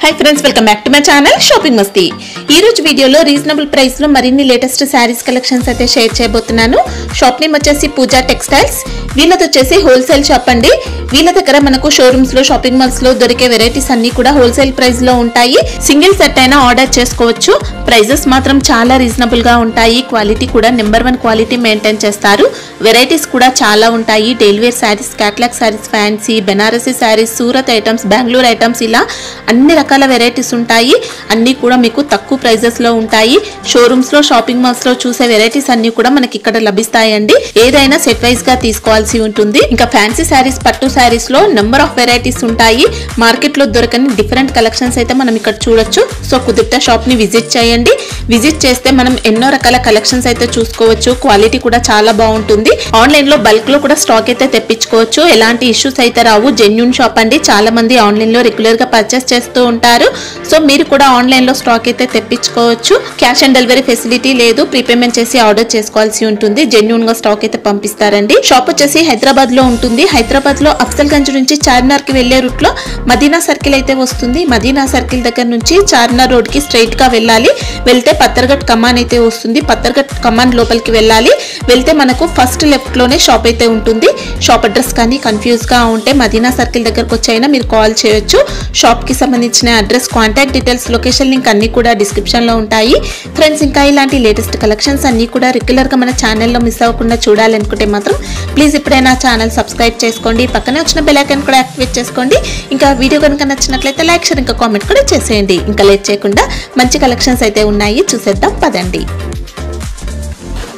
Hi friends welcome back to my channel shopping Masti. ఈ రోజు వీడియోలో రీజనబుల్ ప్రైస్ లో మరిన్ని లేటెస్ట్ సారీస్ కలెక్షన్స్ అయితే షేర్ చేయబోతున్నాను। షాప్ నేమ్ వచ్చేసి పూజా టెక్స్టైల్స్। వీళ్ళది వచ్చేసి హోల్సేల్ షాప్ అండి। వీళ్ళ దగ్గర మనకు షోరూమ్స్ లో షాపింగ్ మాల్స్ లో దొరికే వెరైటీస్ అన్ని కూడా హోల్సేల్ ప్రైస్ లో ఉంటాయి। సింగిల్ సెట్ అయినా ఆర్డర్ చేసుకోవచ్చు। ప్రైజెస్ మాత్రం చాలా రీజనబుల్ గా ఉంటాయి। క్వాలిటీ కూడా నెంబర్ 1 క్వాలిటీ మెయింటైన్ చేస్తారు। వెరైటీస్ కూడా చాలా ఉంటాయి। Daily wear sarees, catalogue sarees, fancy, Banarasi sarees, Surat items, Bengaluru items ఇలా అన్ని రకాల వెరైటీస్ ఉంటాయి। అన్ని కూడా మీకు తక్కువ ప్రైజెస్ లో ఉంటాయి। షోరూమ్స్ లో షాపింగ్ మాల్స్ లో చూసే వెరైటీస్ అన్ని కూడా మనకి ఇక్కడ లభిస్తాయండి। ఏదైనా సెట్ వైస్ గా తీసుకోవాల్సి ఉంటుంది। ఇంకా ఫ్యాన్సీ సారీస్, పట్టు సారీస్ లో నెంబర్ ఆఫ్ వెరైటీస్ ఉంటాయి। మార్కెట్ లో దొరకని డిఫరెంట్ కలెక్షన్స్ అయితే మనం ఇక్కడ చూడొచ్చు। సో కుదిరితే షాప్ ని విజిట్ చేయండి। విజిట్ చేస్తే మనం ఎన్నో రకాల కలెక్షన్స్ అయితే చూసుకోవచ్చు। క్వాలిటీ కూడా చాలా బాగుంటుంది। ఆన్లైన్ లో బల్క్ లో కూడా స్టాక్ అయితే తెప్పించుకోవచ్చు। ఎలాంటి ఇష్యూస్ అయితే రావు। జెన్యూన్ షాప్ అండి। చాలా మంది ఆన్లైన్ లో రెగ్యులర్ గా పర్చేస్ చేస్తూ ఉంటారు। సో మీరు కూడా ఆన్లైన్ లో స్టాక్ అయితే తెప్పించుకోవచ్చు। క్యాష్ ఆన్ డెలివరీ ఫెసిలిటీ లేదు। ప్రీపేమెంట్ చేసి ఆర్డర్ చేసుకోవాల్సి ఉంటుంది। జెన్యూన్ గా స్టాక్ అయితే పంపిస్తారండి। షాప్ వచ్చేసి హైదరాబాద్ లో ఉంటుంది। హైదరాబాద్ లో అఫ్జల్గంజ్ నుంచి చార్మినార్ కి వెళ్లే రూట్ లో మదీనా సర్కిల్ అయితే వస్తుంది। మదీనా సర్కిల్ దగ్గర నుంచి చార్మినార్ రోడ్ కి స్ట్రైట్ గా వెళ్ళాలి। వెళ్తే పత్తర్ఘట్ కమాన్ అయితే వస్తుంది। పత్తర్ఘట్ కమాన్ లోపలికి వెళ్ళాలి। వెళ్తే మనకు ఫస్ట్ లెఫ్ట్ లోనే షాప్ అయితే ఉంటుంది। షాప్ అడ్రస్ కానీ కన్ఫ్యూజ్ గా ఉంటే మదీనా సర్కిల్ దగ్గరకు వచ్చైనా మీరు కాల్ చేయొచ్చు। షాప్ కి సంబంధించిన address, contact details, location link అన్ని కూడా డిస్క్రిప్షన్ లో ఉంటాయి। ఫ్రెండ్స్ ఇంకా ఇలాంటి లేటెస్ట్ కలెక్షన్స్ అన్ని కూడా రెగ్యులర్ గా మన ఛానల్లో మిస్ అవ్వకుండా చూడాలనుకుంటే మాత్రం ప్లీజ్ ఇప్పుడే నా ఛానల్ సబ్స్క్రైబ్ చేసుకోండి। పక్కనే వచ్చిన బెల్ ఐకాన్ కూడా యాక్టివేట్ చేసుకోండి। ఇంకా వీడియో కనుక నచ్చినట్లయితే లైక్, షేర్, ఇంకా కామెంట్ కూడా చేసేయండి। ఇంకా లేట్ చేయకుండా మంచి కలెక్షన్స్ అయితే ఉన్నాయి, చూసేద్దాం పదండి।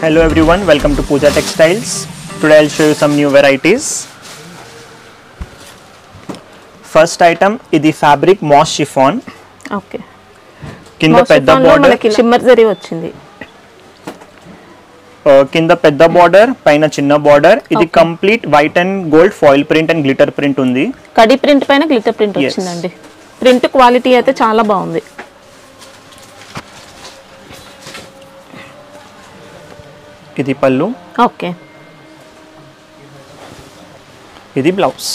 Hello everyone, welcome to Pooja Textiles. Today I'll show you some new varieties. First item ఇది fabric moss chiffon. ఓకే, కింద పెద్ద border, మనకి షిమ్మర్ జరీ వచ్చింది। కింద పెద్ద border, పైన చిన్న border. ఇది complete white and gold foil print and glitter print ఉంది। కడి ప్రింట్ పైన గ్లిటర్ ప్రింట్ వచ్చిందండి। ప్రింట్ క్వాలిటీ అయితే చాలా బాగుంది। ఇది పళ్ళు, ఓకే, ఇది బ్లౌజ్।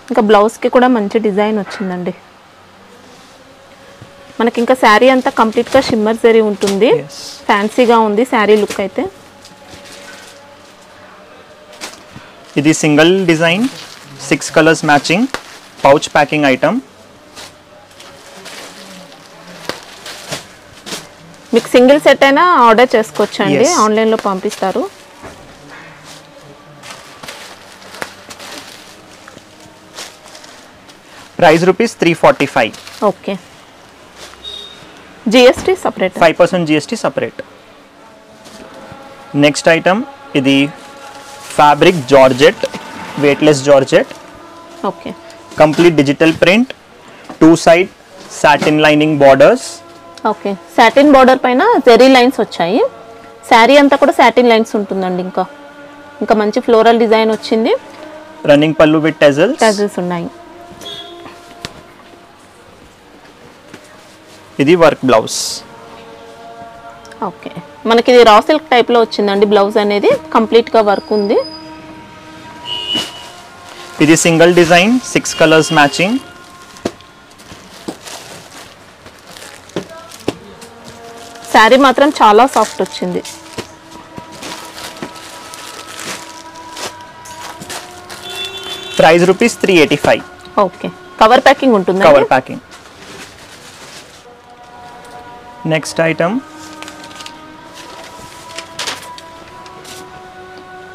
ఇంకా బ్లౌజ్ కి కూడా మంచి డిజైన్ వచ్చిందండి। మనకి ఇంకా శారీ అంతా కంప్లీట్ గా షిమ్మర్ జరీ ఉంటుంది। ఫ్యాన్సీగా ఉంది శారీ లుక్ అయితే। ఇది single design, 6 colours matching pouch packing item. మీకు సింగిల్ సెట్ అయినా ఆర్డర్ చేసుకోవచ్చు అండి, ఆన్లైన్ లో పంపిస్తారు। Price ₹345। Okay, GST separate, 5% GST separate. Next item ఇది fabric georgette, weightless georgette. Okay, complete digital print, 2 side satin lining borders. Okay, satin border పైన zari lines వచ్చాయి। శారీ అంతా కూడా సాటిన్ లైన్స్ ఉంటుందండి। ఇంకా మంచి ఫ్లోరల్ డిజైన్ వచ్చింది। రన్నింగ్ పళ్ళు విత్ టెజల్స్ ఉన్నాయి। ఇది వర్క్ బ్లౌజ్। ఓకే, మనకి ఇది రా సిల్క్ టైప్ లో వచ్చిందండి। బ్లౌజ్ అనేది కంప్లీట్ గా వర్క్ ఉంది। ఇది single design, 6 colours matching. Sari మాత్రం చాలా సాఫ్ట్ వచ్చింది। ప్రైస్ ₹385। ఓకే, కవర్ ప్యాకింగ్ ఉంటుంది, కవర్ ప్యాకింగ్। నెక్స్ట్ ఐటమ్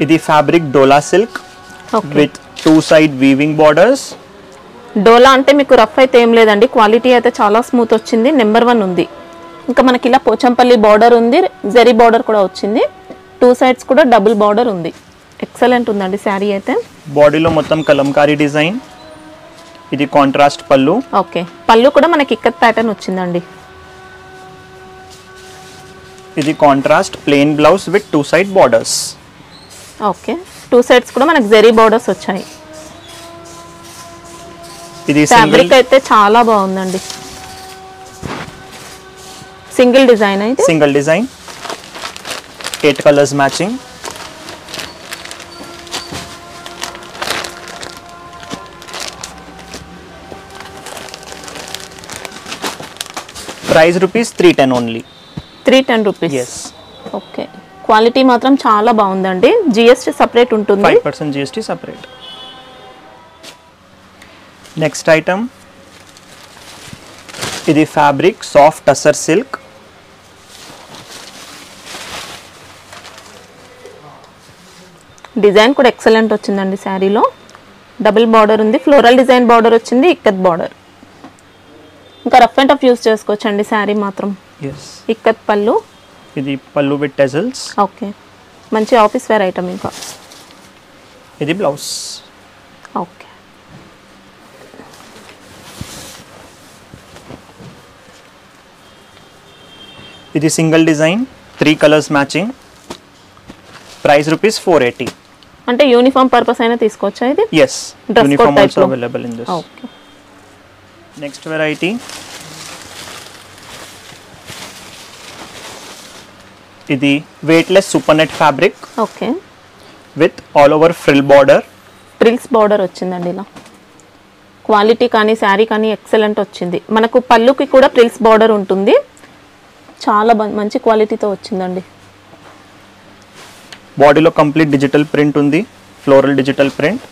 ఇది fabric dola silk with 2 side weaving borders. Dola అంటే మీకు రఫ్ అయితే ఏం లేదండి, క్వాలిటీ అయితే చాలా స్మూత్ వచ్చింది, నెంబర్ 1 ఉంది। ఇంకా మనకి ఇలా పోచంపల్లి బార్డర్ ఉంది, జరీ బార్డర్ కూడా వచ్చింది। 2 సైడ్స్ కూడా డబుల్ బార్డర్ ఉంది। ఎక్సలెంట్ ఉందండి శారీ అయితే। బాడీలో మొత్తం కలంకారీ డిజైన్। ఇది కాంట్రాస్ట్ పళ్ళు। ఓకే, పళ్ళు కూడా మనకి ఇక్కత్ ప్యాటర్న్ వచ్చిందండి। ఇది contrast plain blouse with 2 side borders. Okay, 2 sides కూడా మనకి జరీ బార్డర్స్ వచ్చాయి। ఇది ఫ్యాబ్రిక్ అయితే చాలా బాగుందండి। సింగిల్ డిజైన్ అయితే, single design, 8 colours matching. Price rupees 310 only. 310 rupees. Yes. Okay, quality మాత్రం చాలా బాగుందండి. జిఎస్టీ సపరేట్ ఉంటుంది. 5% జిఎస్టీ సపరేట్. నెక్స్ట్ ఐటమ్, ఇది fabric soft tussar silk. Design కూడా ఎక్సలెంట్ వచ్చిందండి. శారీలో డబుల్ బార్డర్ ఉంది, ఫ్లోరల్ డిజైన్ బార్డర్ వచ్చింది, ఇక్కత్ బార్డర్. ఇంకా రఫ్ అండ్ టఫ్ యూస్ చేసుకోవచ్చండి శారీ మాత్రం. ఇక్కత్ పళ్ళు, ఇది పళ్ళు విత్ టెజల్స్. ఓకే, మంచి ఆఫీస్ వేర్ ఐటమ్. ఇంకా ఇది బ్లౌజ్. ఓకే, ఇది single design 3 colours matching. Price rupees 480. అంటే యూనిఫామ్ పర్పస్ అయినా తీసుకోవచ్చా ఇది? Yes, uniform also available in this. Okay. Next variety, ఇది weightless super net fabric. Okay, with all over frill border. Frills border వచ్చిందండి. ఇలా quality కానీ శారీ కానీ ఎక్సలెంట్ వచ్చింది. మనకు పళ్ళుకి కూడా ఫ్రిల్స్ బార్డర్ ఉంటుంది. చాలా మంచి క్వాలిటీతో వచ్చిందండి. బాడీలో కంప్లీట్ డిజిటల్ ప్రింట్ ఉంది, ఫ్లోరల్ డిజిటల్ ప్రింట్.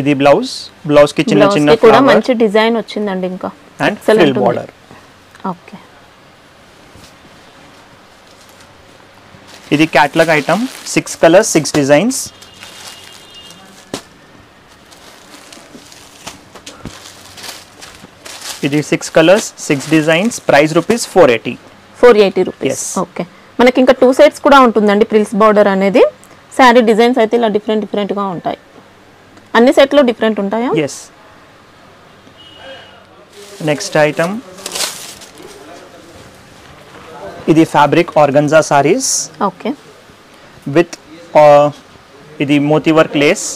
ఇది బ్లౌజ్. బ్లౌజ్ కి చిన్న చిన్న కూడా మంచి డిజైన్ వచ్చిందండి. ఇంకా అండ్ ఫ్రిల్ బార్డర్. ఓకే, ఇది క్యాటలాగ్ ఐటమ్. 6 colours 6 designs. ఇది 6 colours 6 designs. Price rupees 480. 480 rupees. Okay, మనకి ఇంకా 2 సైడ్స్ కూడా ఉంటుందండి ప్రిల్స్ బార్డర్ అనేది. శారీ డిజైన్స్ అయితే ఇలా డిఫరెంట్గా ఉంటాయి. అన్ని సెట్లో డిఫరెంట్ ఉంటాయా? ఎస్. నెక్స్ట్ ఐటమ్, ఇది fabric organza sarees. Okay, with ఇది మోతీ వర్క్ లేస్.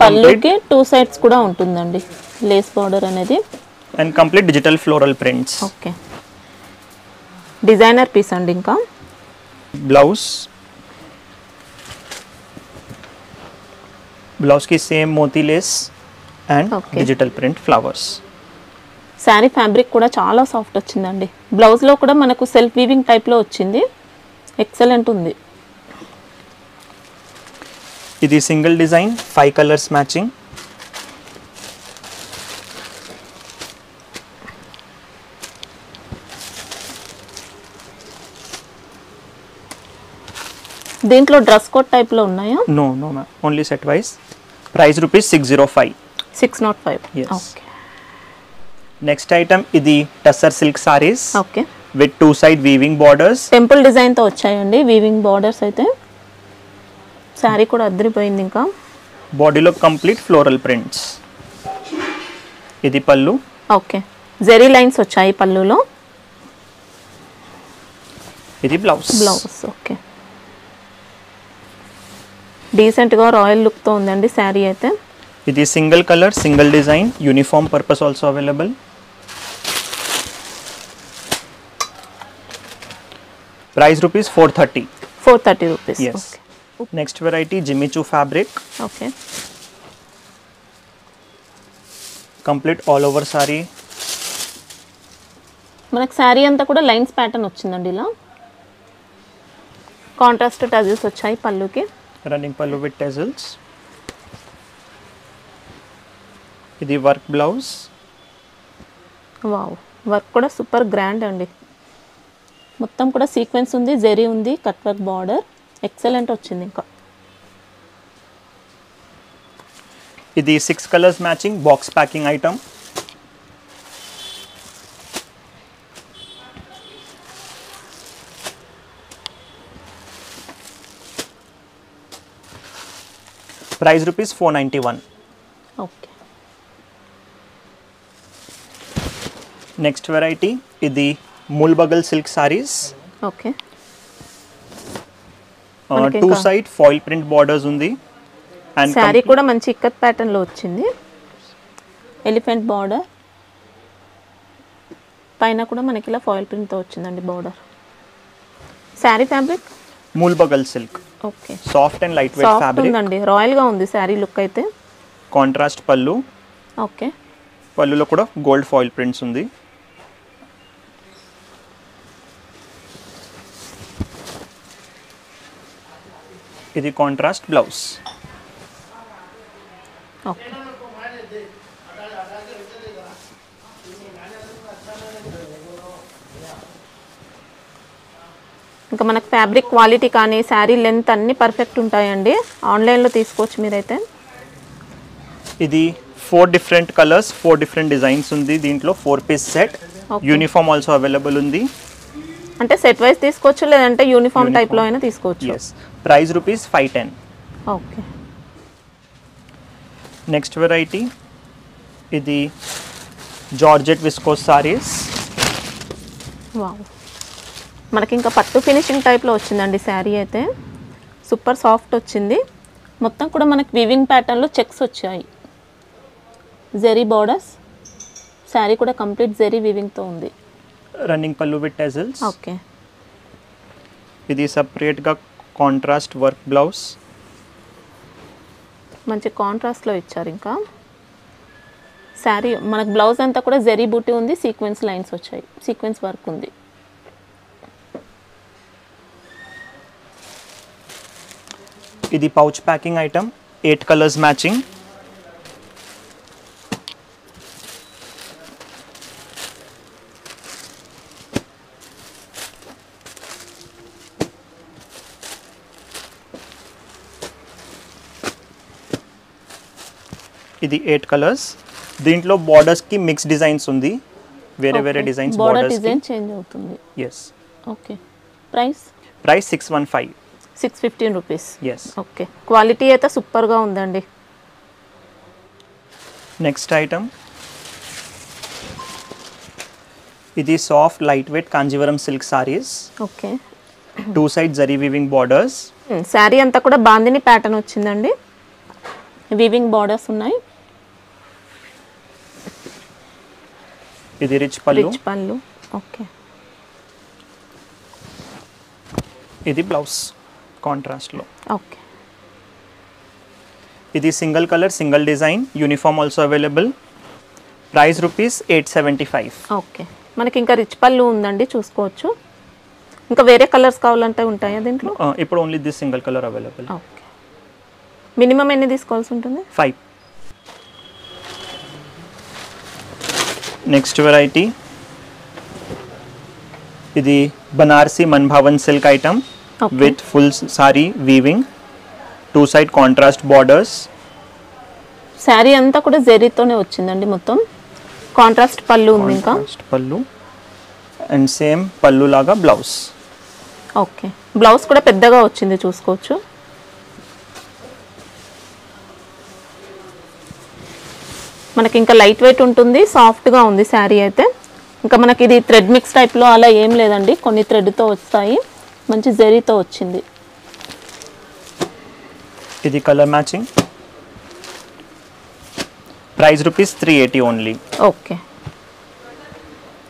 పళ్ళుకి 2 సైడ్స్ కూడా ఉంటుందండి లేస్ బార్డర్ అనేది. And complete digital floral prints. Okay, designer piece అండి. ఇంకా బ్లౌజ్. బ్లౌజ్ కి same moti lace and digital print flowers. Saree fabric కూడా చాలా సాఫ్ట్ వచ్చిందండి. బ్లౌజ్లో కూడా మనకు సెల్ఫ్ వీవింగ్ టైప్లో వచ్చింది. ఎక్సలెంట్ ఉంది. ఇది సింగిల్ డిజైన్ 5 కలర్స్ మ్యాచింగ్. దీంట్లో డ్రెస్ కోడ్ టైప్లో ఉన్నాయా? No ma'am, only set wise. Price rupees 605. 605. Okay. Next item, ఇది tussar silk saris. Okay, with 2 side weaving borders. Temple డిజైన్తో వచ్చాయండి వీవింగ్ బార్డర్స్ అయితే. శారీ కూడా అద్దరిపోయింది. ఇంకా బాడీలో కంప్లీట్ ఫ్లోరల్ ప్రింట్స్. ఇది పళ్ళు. ఓకే, జెరీ లైన్స్ వచ్చాయి పళ్ళులో. ఇది బ్లౌజ్. ఓకే, డీసెంట్గా రాయల్ లుక్తో ఉందండి శారీ అయితే. ఇది single colour single design, uniform purpose also available. Price rupees 430. 430 rupees. Yes. Next variety, Jimmy Choo fabric. Okay, complete all over saree. మనకు శారీ అంతా కూడా లైన్స్ ప్యాటర్న్ వచ్చిందండి. ఇలా కాంట్రాస్ట్ టజిల్స్ వచ్చాయి పళ్ళుకి. రన్నింగ్ పళ్ళు విత్ టెజల్స్. ఇది వర్క్ బ్లౌజ్. వావ్, వర్క్ కూడా సూపర్ గ్రాండ్ అండి. మొత్తం కూడా సీక్వెన్స్ ఉంది, జెరీ ఉంది, కట్ వర్క్ బార్డర్. ఎక్సలెంట్ వచ్చింది. ఇంకా ఇది 6 colours matching box packing item. Price rupees 491. Okay, next variety, ఇది Mulbagal silk saris. Okay, 2 side foil print borders ఉంది. అండ్ శారీ కూడా మంచి ఇక్కత్ ప్యాటర్న్లో వచ్చింది. ఎలిఫెంట్ బార్డర్ పైన కూడా మనకి ఇలా ఫాయిల్ ప్రింట్తో వచ్చిందండి border. Sari fabric Mulbagal silk. Okay, soft and light weight fabric ఉందండి. రాయల్గా ఉంది శారీ లుక్ అయితే. Contrast pallu okay. పళ్ళులో కూడా గోల్డ్ ఫాయిల్ ప్రింట్స్ ఉంది. ఇది కాంట్రాస్ట్ బ్లౌజ్. ఓకే. ఇంకా మనకు ఫ్యాబ్రిక్ క్వాలిటీ కానీ శారీ లెంత్ అన్నీ పర్ఫెక్ట్ ఉంటాయండి. ఆన్లైన్లో తీసుకోవచ్చు మీరైతే. ఇది 4 డిఫరెంట్ కలర్స్, 4 డిఫరెంట్ డిజైన్స్ ఉంది. దీంట్లో 4 piece set. Uniform also available ఉంది. అంటే సెట్ వైస్ తీసుకోవచ్చు, లేదంటే యూనిఫామ్ టైప్లో అయినా తీసుకోవచ్చు. Yes. Price rupees 510. Okay. Next variety ఇది జార్జెట్ విస్కోస్ సారీస్. వావ్, మనకి ఇంకా పట్టు ఫినిషింగ్ టైప్లో వచ్చిందండి శారీ అయితే. సూపర్ సాఫ్ట్ వచ్చింది. మొత్తం కూడా మనకి వివింగ్ ప్యాటర్న్లో చెక్స్ వచ్చాయి. జెరీ బార్డర్స్. శారీ కూడా కంప్లీట్ జెరీ వివింగ్తో ఉంది. రన్నింగ్ పల్లు విత్ టెజల్స్. ఓకే. ఇది సపరేట్గా కాంట్రాస్ట్ వర్క్ బ్లౌజ్. మంచి కాంట్రాస్ట్లో ఇచ్చారు. ఇంకా శారీ మనకు బ్లౌజ్ అంతా కూడా జెరీ బూటీ ఉంది, సీక్వెన్స్ లైన్స్ వచ్చాయి, సీక్వెన్స్ వర్క్ ఉంది. ఇది pouch packing item, 8 colours matching. ఇది 8 కలర్స్. దీంట్లో బార్డర్స్ కి మిక్స్ డిజైన్స్ ఉంది. వేరే వేరే డిజైన్స్ బార్డర్ డిజైన్ చేంజ్ అవుతుంది. Yes. Okay. Price 615. 615 rupees. Yes. Okay. Quality అయితే సూపర్గా ఉందండి. నెక్స్ట్ ఐటమ్ ఇది soft light weight Kanjeevaram silk saris. Okay. 2 side zari weaving borders. Sari అంతా కూడా బాందిని ప్యాటర్న్ వచ్చిందండి. వీవింగ్ బార్డర్స్ ఉన్నాయి. ఇది రిచ్ పల్లు. ఓకే. ఇది బ్లౌజ్ కాంట్రాస్ట్ లో. ఓకే. ఇది single colour single design, uniform also available. Price rupees 875. Okay. మనకి ఇంకా రిచ్ పళ్ళు ఉందండి, చూసుకోవచ్చు. ఇంకా వేరే కలర్స్ కావాలంటే ఉంటాయా దీంట్లో? ఇప్పుడు only this single colour available. Okay. Minimum ఎన్ని తీసుకోవాల్సి ఉంటుంది? 5. నెక్స్ట్ వెరైటీ ఇది Banarasi Manbhavan silk item with full sari weaving, 2 side contrast borders. Sari అంతా కూడా జెరీతోనే వచ్చిందండి. మొత్తం కాంట్రాస్ట్ పళ్ళు ఉంది. ఇంకా పళ్ళు అండ్ సేమ్ పళ్ళు లాగా బ్లౌజ్. ఓకే. బ్లౌజ్ కూడా పెద్దగా వచ్చింది, చూసుకోవచ్చు. మనకి ఇంకా లైట్ వెయిట్ ఉంటుంది, సాఫ్ట్గా ఉంది శారీ అయితే. ఇంకా మనకి ఇది థ్రెడ్ మిక్స్ టైప్లో అలా ఏం లేదండి, కొన్ని థ్రెడ్తో వస్తాయి. మంచి జెరీతో వచ్చింది. ఇది colour matching. Price rupees 380 only. Okay.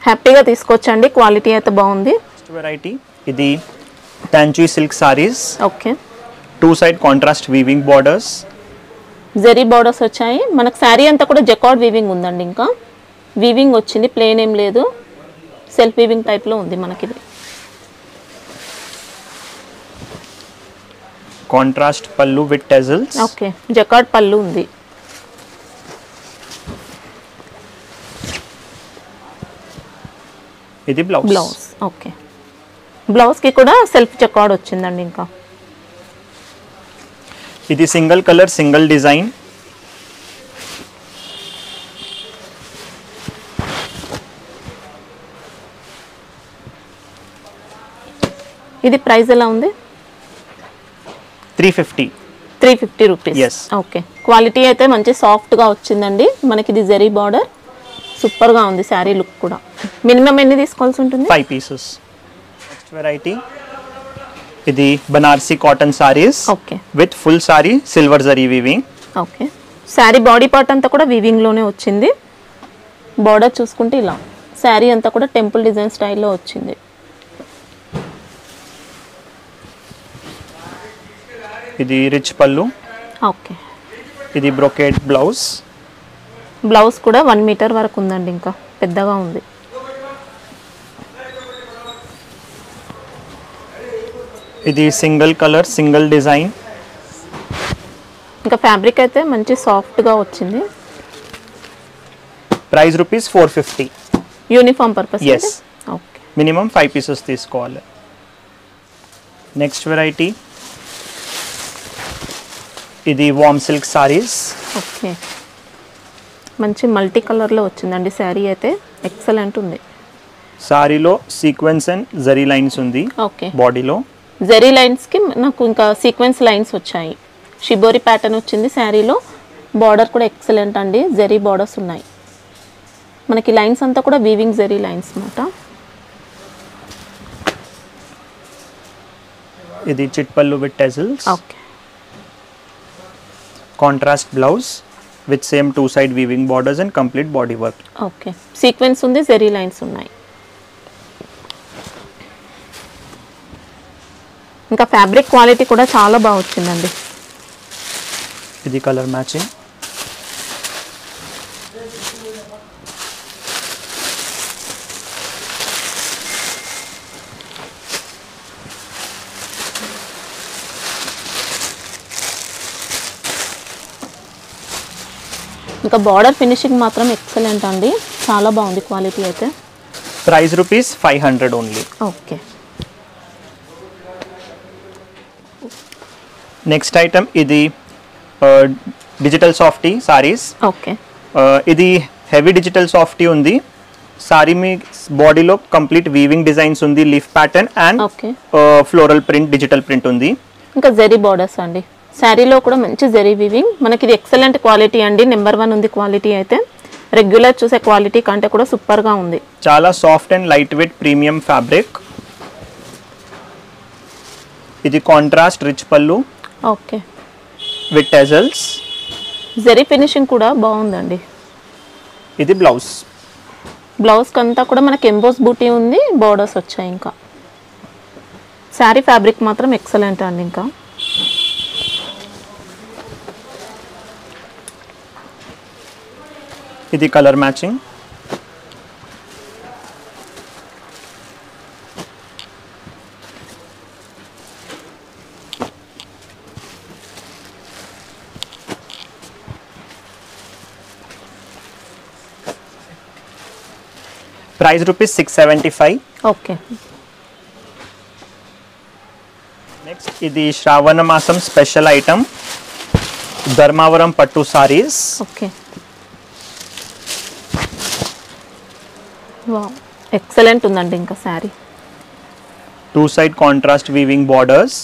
హ్యాపీగా తీసుకోవచ్చండి, క్వాలిటీ అయితే బాగుంది. నెక్స్ట్ వెరైటీ ఇది Tanchoi silk saris. Okay. 2 side contrast weaving borders. Zari borders వచ్చాయి. మనకు శారీ అంతా కూడా జకార్డ్ వీవింగ్ ఉందండి. ఇంకా వీవింగ్ వచ్చింది, ప్లేన్ ఏం లేదు, సెల్ఫ్ వీవింగ్ టైప్లో ఉంది మనకి. ఇది కాంట్రాస్ట్ పళ్ళు విత్ టెజల్స్. ఓకే. జకార్డ్ పళ్ళు ఉంది. ఇది బ్లౌజ్. ఓకే. బ్లౌజ్కి కూడా సెల్ఫ్ జకార్డ్ వచ్చిందండి. ఇంకా ఇది సింగిల్ కలర్ సింగిల్ డిజైన్. ఇది ప్రైస్ ఎలా ఉంది? 350. 350 రూపీస్. Yes. ఓకే. క్వాలిటీ అయితే మంచి సాఫ్ట్గా వచ్చిందండి. మనకి ఇది జెరీ బార్డర్, సూపర్గా ఉంది శారీ లుక్ కూడా. మినిమం ఎన్ని తీసుకోవాల్సి ఉంటుంది? 5 పీసెస్. నెక్స్ట్ వెరైటీ ఇది Banarasi cotton saris. Okay. With full sorry silver zari weaving. Okay. Sari body part అంతా కూడా వీవింగ్లోనే వచ్చింది. బార్డర్ చూసుకుంటే ఇలా శారీ అంతా కూడా టెంపుల్ డిజైన్ స్టైల్లో వచ్చింది. ఇది రిచ్ పళ్ళు. ఓకే. ఇది బ్రొకేట్ బ్లౌజ్. బ్లౌజ్ కూడా 1 మీటర్ వరకు ఉందండి, ఇంకా పెద్దగా ఉంది. ఇది సింగిల్ కలర్ సింగిల్ డిజైన్. ఇంకా ఫ్యాబ్రిక్ అయితే మంచి సాఫ్ట్గా వచ్చింది. Price rupees 450. Uniform purpose. Yes, okay. Minimum 5 pieces తీసుకోవాలి. నెక్స్ట్ వెరైటీ ఇది వామ్ సిల్క్ సారీస్. ఓకే, మంచి మల్టీ కలర్లో వచ్చిందండి శారీ అయితే, ఎక్సలెంట్ ఉంది. సారీలో సీక్వెన్స్ అండ్ జరీ లైన్స్ ఉంది. ఓకే, బాడీలో జరీ లైన్స్కి నాకు ఇంకా సీక్వెన్స్ లైన్స్ వచ్చాయి. షిబోరి ప్యాటర్న్ వచ్చింది శారీలో. బార్డర్ కూడా ఎక్సలెంట్ అండి, జరీ బార్డర్స్ ఉన్నాయి. మనకి లైన్స్ అంతా కూడా వీవింగ్ జరీ లైన్స్ అన్నమాట. ఇది చిట్పల్లు with tassels. Okay, contrast blouse with same 2 side weaving borders and complete body work. Okay, sequence ఉంది, జరీ లైన్స్ ఉన్నాయి. ఇంకా ఫ్యాబ్రిక్ క్వాలిటీ కూడా చాలా బాగా వచ్చిందండి. ఇది కలర్ మ్యాచింగ్. ఇంకా బార్డర్ ఫినిషింగ్ మాత్రం ఎక్సలెంట్ అండి, చాలా బాగుంది క్వాలిటీ అయితే. Price rupees 500 only. Okay, next item ఇది డిజిటల్ సాఫ్టీ సారీస్. ఓకే, ఇది హెవీ డిజిటల్ సాఫ్టీ ఉంది. సారీ మీ బాడీలో కంప్లీట్ వీవింగ్ డిజైన్స్ ఉంది, leaf pattern and okay, floral print, digital print ఉంది. ఇంకా జరీ బార్డర్స్ అండి. శారీలో కూడా మంచి జరీ వీవింగ్. మనకి ఇది ఎక్సలెంట్ క్వాలిటీ అండి, నెంబర్ 1 ఉంది క్వాలిటీ అయితే. రెగ్యులర్ చూసే క్వాలిటీ కంటే కూడా సూపర్గా ఉంది. చాలా soft and light wait premium fabric. ఇది కాంట్రాస్ట్ రిచ్ పళ్ళు. Okay, with టెజల్స్. జరీ ఫినిషింగ్ కూడా బాగుందండి. ఇది బ్లౌజ్. బ్లౌజ్కి అంతా కూడా మనకి ఎంబోస్ బూటీ ఉంది, బార్డర్స్ వచ్చాయి. ఇంకా శారీ ఫ్యాబ్రిక్ మాత్రం ఎక్సలెంట్ అండి. ఇంకా ఇది colour matching. Price rupees 675. Okay, next ఇది శ్రావణ మాసం స్పెషల్ ఐటమ్ ధర్మావరం పట్టు సారీస్. ఓకే, వావ్, ఎక్సలెంట్ ఉందండి. ఇంకా sari 2 side contrast weaving borders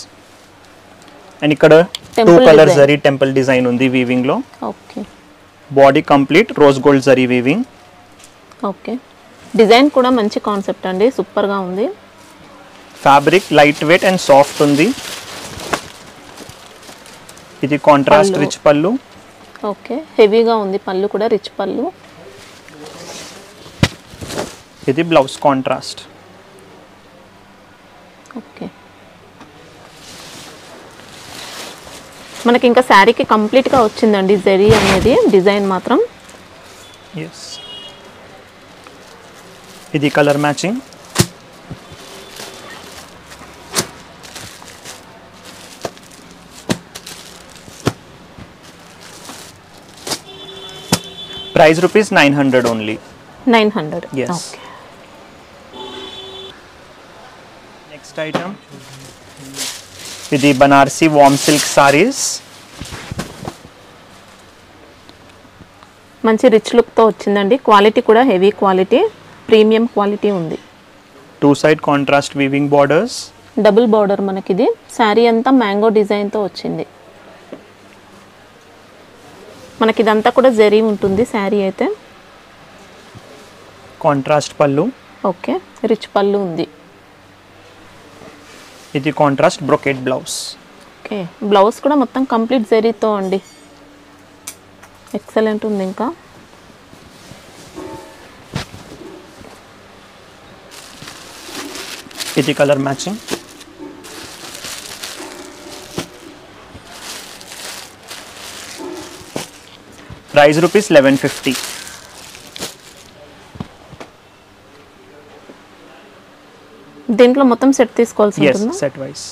and ఇక్కడ 2 Temple colour design. Zari temple design ఉంది వీవింగ్ లో. Okay, body complete rose gold zari weaving. Okay, design కూడా మంచి కాన్సెప్ట్ అండి, సూపర్గా ఉంది. Fabric light weight and soft ఉంది. ఇది కాంట్రాస్ట్ పళ్ళు. రిచ్ పళ్ళు. ఓకే, హెవీగా ఉంది పళ్ళు కూడా, రిచ్ పళ్ళు. ఇది బ్లౌజ్ కాంట్రాస్ట్. ఓకే, మనకి ఇంకా శారీకి కంప్లీట్గా వచ్చిందండి జరీ అనేది, డిజైన్ మాత్రం. ఎస్, ఇది colour matching. Price rupees 900 only. 900. Yes. Okay, next item ఇది బనారసి వామ్ సిల్క్ సారీస్. మంచి రిచ్ లుక్తో వచ్చిందండి. క్వాలిటీ కూడా హెవీ క్వాలిటీ, ప్రీమియం క్వాలిటీ ఉంది. 2 side contrast weaving borders. Double border మనకి ఇది. శారీ అంతా మ్యాంగో డిజైన్తో వచ్చింది. మనకి ఇదంతా కూడా జరీ ఉంటుంది శారీ అయితే. కాంట్రాస్ట్ పళ్ళు. ఓకే, రిచ్ పళ్ళు ఉంది. ఇది contrast brocade blouse. Okay, blouse కూడా మొత్తం కంప్లీట్ జరీతో అండి, ఎక్సలెంట్ ఉంది. ఇంకా ఇది కలర్ మ్యాచింగ్. Price rupees 1150. దీంట్లో మొత్తం సెట్ తీసుకోవాల్సి yes ఉంటుందా? set wise.